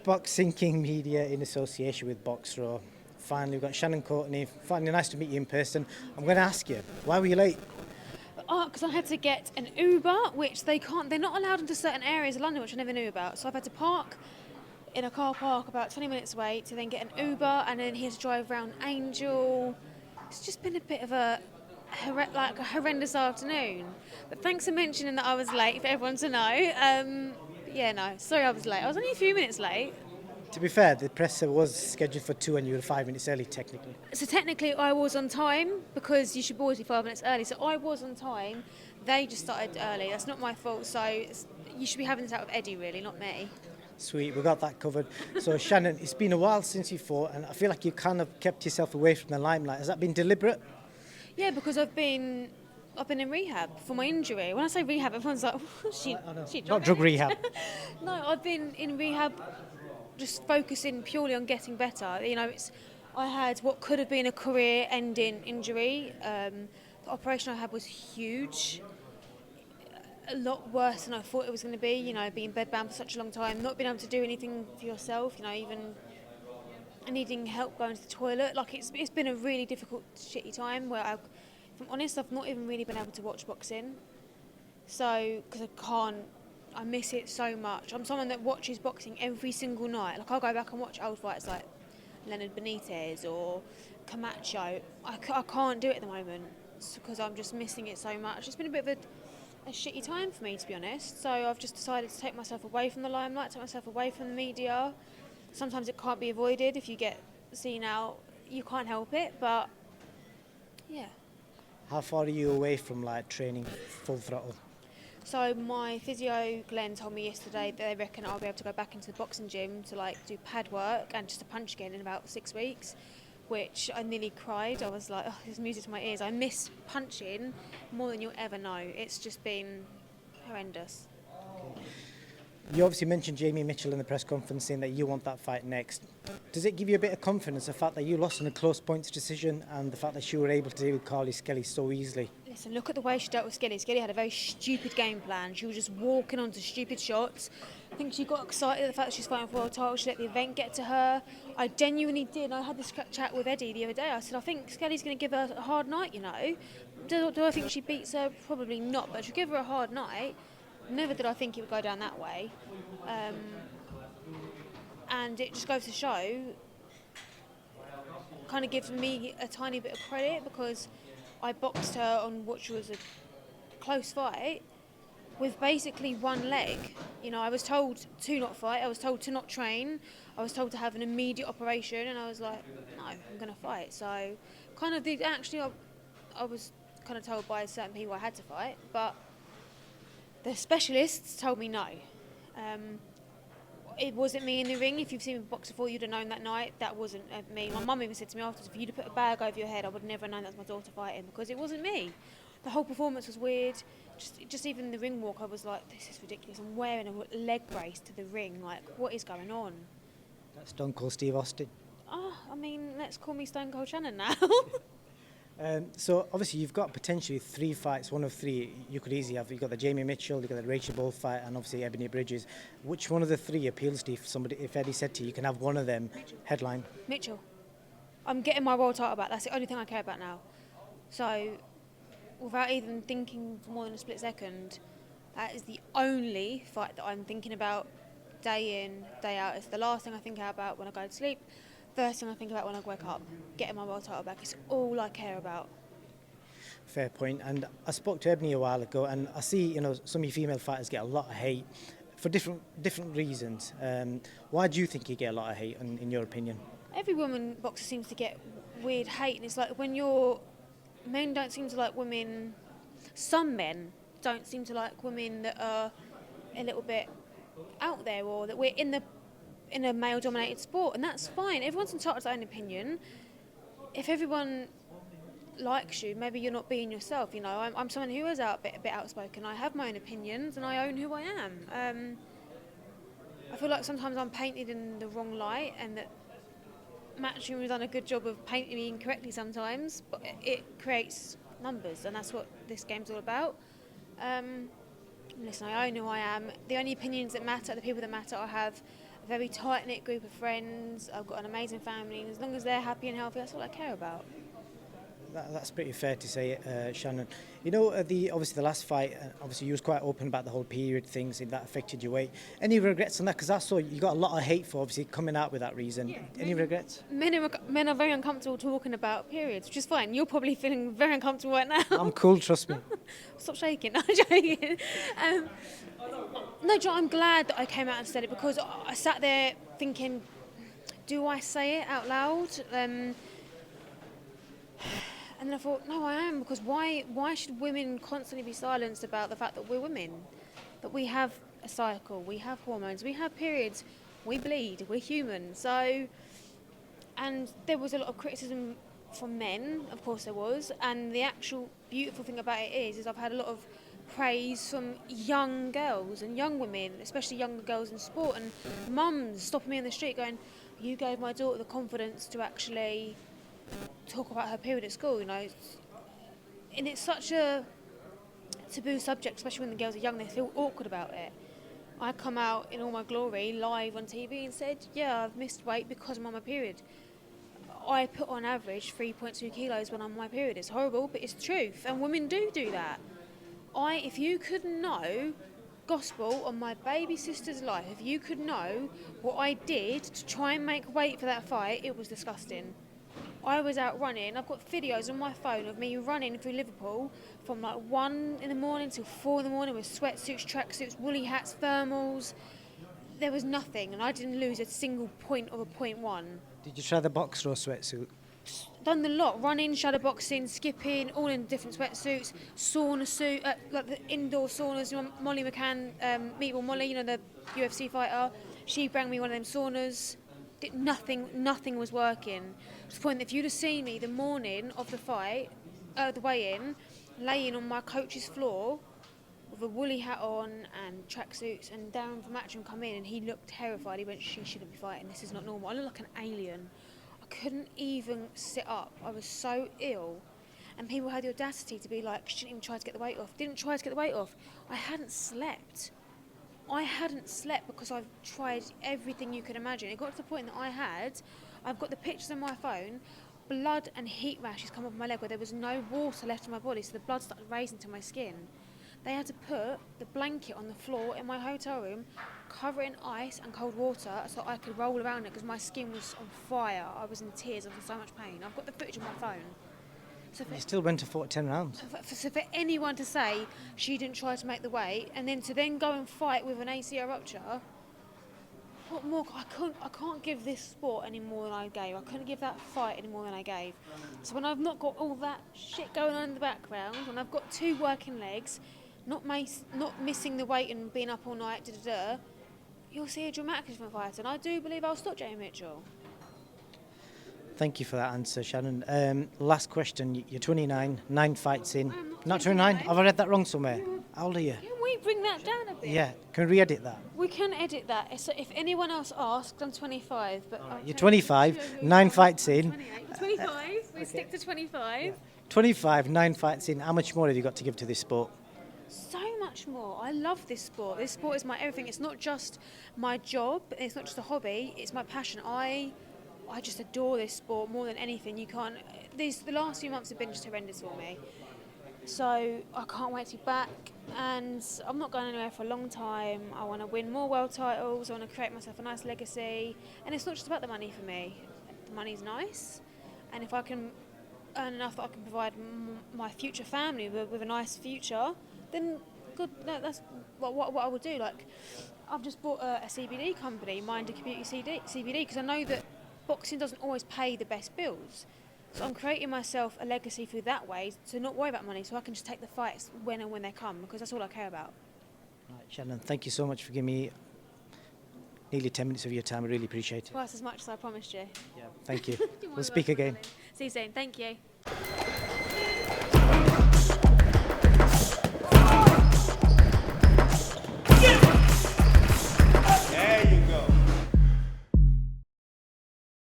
Boxing King Media in association with Boxro. Finally, we've got Shannon Courtenay. Finally, nice to meet you in person. I'm going to ask you, why were you late? Because I had to get an Uber, which they can't. They're not allowed into certain areas of London, which I never knew about. So I've had to park in a car park about 20 minutes away to then get an Uber, and then he has to drive around Angel. It's just been a bit of a horrendous afternoon. But thanks for mentioning that I was late for everyone to know. Sorry I was late. I was only a few minutes late. To be fair, the presser was scheduled for 2 and you were 5 minutes early, technically. So technically I was on time because you should always be 5 minutes early. So I was on time. They just started early. That's not my fault. So you should be having this out with Eddie, really, not me. Sweet, we got that covered. So, Shannon, it's been a while since you fought, and I feel like you kind of kept yourself away from the limelight. Has that been deliberate? Yeah, because I've been in rehab for my injury. When I say rehab, everyone's like, she Not drug rehab. No, I've been in rehab just focusing purely on getting better. I had what could have been a career-ending injury. The operation I had was huge. A lot worse than I thought it was going to be, being bedbound for such a long time, not being able to do anything for yourself, even needing help going to the toilet. Like, it's been a really difficult, shitty time where, if I'm honest, I've not even really been able to watch boxing. So, because I miss it so much. I'm someone that watches boxing every single night. Like, I'll go back and watch old fights like Leonard Benitez or Camacho. I can't do it at the moment because I'm just missing it so much. It's been a bit of a shitty time for me, to be honest. So I've just decided to take myself away from the limelight, take myself away from the media. Sometimes it can't be avoided. If you get seen out, you can't help it, but yeah. How far are you away from training full throttle? So my physio, Glenn, told me yesterday that they reckon I'll be able to go back into the boxing gym to do pad work and just to punch again in about 6 weeks, which I nearly cried. I was like, oh, there's music to my ears. I miss punching more than you'll ever know. It's just been horrendous. Okay. You obviously mentioned Jamie Mitchell in the press conference saying that you want that fight next. Does it give you a bit of confidence, the fact that you lost in a close points decision and the fact that you were able to deal with Carly Skelly so easily? Listen, look at the way she dealt with Skelly. Skelly had a very stupid game plan. She was just walking onto stupid shots. I think she got excited at the fact that she's fighting for a world title. She let the event get to her. I genuinely did. I had this chat with Eddie the other day. I said, I think Skelly's going to give her a hard night, Do I think she beats her? Probably not, but she'll give her a hard night. Never did I think it would go down that way. And it just goes to show, kind of gives me a tiny bit of credit because I boxed her on what was a close fight with basically one leg. I was told to not fight, I was told to not train, I was told to have an immediate operation, and I was like, no, I'm going to fight. So I was kind of told by certain people I had to fight, but the specialists told me no. It wasn't me in the ring. If you've seen me box before, you'd have known that night that wasn't me. My mum even said to me afterwards, if you'd have put a bag over your head, I would have never known that was my daughter fighting, because it wasn't me. The whole performance was weird. Just even the ring walk, I was like, this is ridiculous. I'm wearing a leg brace to the ring. Like, what is going on? That's Stone Cold Steve Austin. Let's call me Stone Cold Shannon now. So obviously you've got potentially 3 fights, one of 3 you could easily have. You've got the Jamie Mitchell, you've got the Rachel Ball fight, and obviously Ebony Bridges. Which one of the 3 appeals to you? If Eddie said to you, you can have one of them headline? Mitchell. I'm getting my world title back. That's the only thing I care about now. So, without even thinking for more than a split second, that is the only fight that I'm thinking about day in, day out. It's the last thing I think about when I go to sleep. First thing I think about when I wake up, getting my world title back. It's all I care about. Fair point. And I spoke to Ebony a while ago, and I see, some of you female fighters get a lot of hate for different reasons. Why do you think you get a lot of hate, in your opinion? Every woman boxer seems to get weird hate, and it's like when men don't seem to like women. Some men don't seem to like women that are a little bit out there, or that we're in a male-dominated sport, and that's fine. Everyone's entitled to their own opinion. If everyone likes you, maybe you're not being yourself. I'm someone who is a bit outspoken. I have my own opinions, and I own who I am. I feel like sometimes I'm painted in the wrong light, and that Matchroom has done a good job of painting me incorrectly sometimes, but it creates numbers, and that's what this game's all about. Listen, I own who I am. The only opinions that matter, the people that matter, I have a very tight-knit group of friends. I've got an amazing family, and as long as they're happy and healthy, that's all I care about. That's pretty fair to say, Shannon. You know, obviously the last fight, obviously you was quite open about the whole period things and that affected your weight. Any regrets on that? Because I saw you got a lot of hate for obviously coming out with that reason. Yeah, Any regrets? Men are very uncomfortable talking about periods, which is fine. You're probably feeling very uncomfortable right now. I'm cool, trust me. Stop shaking. I'm joking. No, John, I'm glad that I came out and said it, because I sat there thinking, do I say it out loud? And then I thought, no, I am, because why should women constantly be silenced about the fact that we're women? That we have a cycle, we have hormones, we have periods, we bleed, we're human. So, and there was a lot of criticism from men, of course there was, and the actual beautiful thing about it is I've had a lot of praise from young girls and young women, especially younger girls in sport, and mums stopping me on the street going, you gave my daughter the confidence to actually talk about her period at school, you know. And it's such a taboo subject, especially when the girls are young, they feel awkward about it. I come out in all my glory live on TV and said, yeah, I've missed weight because I'm on my period. I put on average 3.2 kilos when I'm on my period. It's horrible, but it's the truth, and women do that. If you could know, gospel on my baby sister's life, if you could know what I did to try and make weight for that fight, it was disgusting. I was out running. I've got videos on my phone of me running through Liverpool from like 1 in the morning till 4 in the morning with sweatsuits, tracksuits, woolly hats, thermals. There was nothing, and I didn't lose a single point of a 0.1. Did you try the boxer or sweatsuit? Done the lot, running, shadow boxing, skipping, all in different sweatsuits, sauna suit, like the indoor saunas. You know, Molly McCann, Meatball Molly, you know, the UFC fighter, she brought me one of them saunas. Nothing was working. To the point that if you'd have seen me the morning of the fight, the weigh-in, laying on my coach's floor with a woolly hat on and tracksuits, and Darren from Matchroom come in and he looked terrified. He went, she shouldn't be fighting, this is not normal. I look like an alien. I couldn't even sit up. I was so ill. And people had the audacity to be like, she didn't even try to get the weight off. Didn't try to get the weight off. I hadn't slept because I've tried everything you could imagine. It got to the point that I've got the pictures on my phone, blood and heat rashes come off my leg where there was no water left in my body, so the blood started racing to my skin. They had to put the blanket on the floor in my hotel room, cover it in ice and cold water so I could roll around it because my skin was on fire. I was in tears, I was in so much pain. I've got the footage on my phone. So You still went to 10 rounds. So for anyone to say she didn't try to make the weight and then to go and fight with an ACL rupture, what more? I can't give this sport any more than I gave. I couldn't give that fight any more than I gave. So when I've not got all that shit going on in the background, when I've got 2 working legs, not missing the weight and being up all night, you'll see a dramatically different fight. And I do believe I'll stop Jamie Mitchell. Thank you for that answer, Shannon. Last question. You're 29, 9 fights in. I'm Not 29? Have I read that wrong somewhere? How old are you? Can we bring that down a bit? Yeah. Can we re-edit that? We can edit that. So if anyone else asks, I'm 25. But You're 25, 9 fights in. 25. We stick to 25. 25, 9 fights in. How much more have you got to give to this sport? So much more. I love this sport. This sport is my everything. It's not just my job. It's not just a hobby. It's my passion. I just adore this sport more than anything. You can't. The last few months have been just horrendous for me. So I can't wait to be back. And I'm not going anywhere for a long time. I want to win more world titles. I want to create myself a nice legacy. And it's not just about the money for me. The money's nice. And if I can earn enough that I can provide my future family with a nice future, then good. No, that's what I would do. Like, I've just bought a CBD company, Mind a Community CBD, because I know that boxing doesn't always pay the best bills. So I'm creating myself a legacy through that way to not worry about money, so I can just take the fights when they come, because that's all I care about. Right, Shannon, thank you so much for giving me nearly 10 minutes of your time. I really appreciate it. Twice as much as I promised you. Yeah, thank you. We'll speak again. See you soon. Thank you.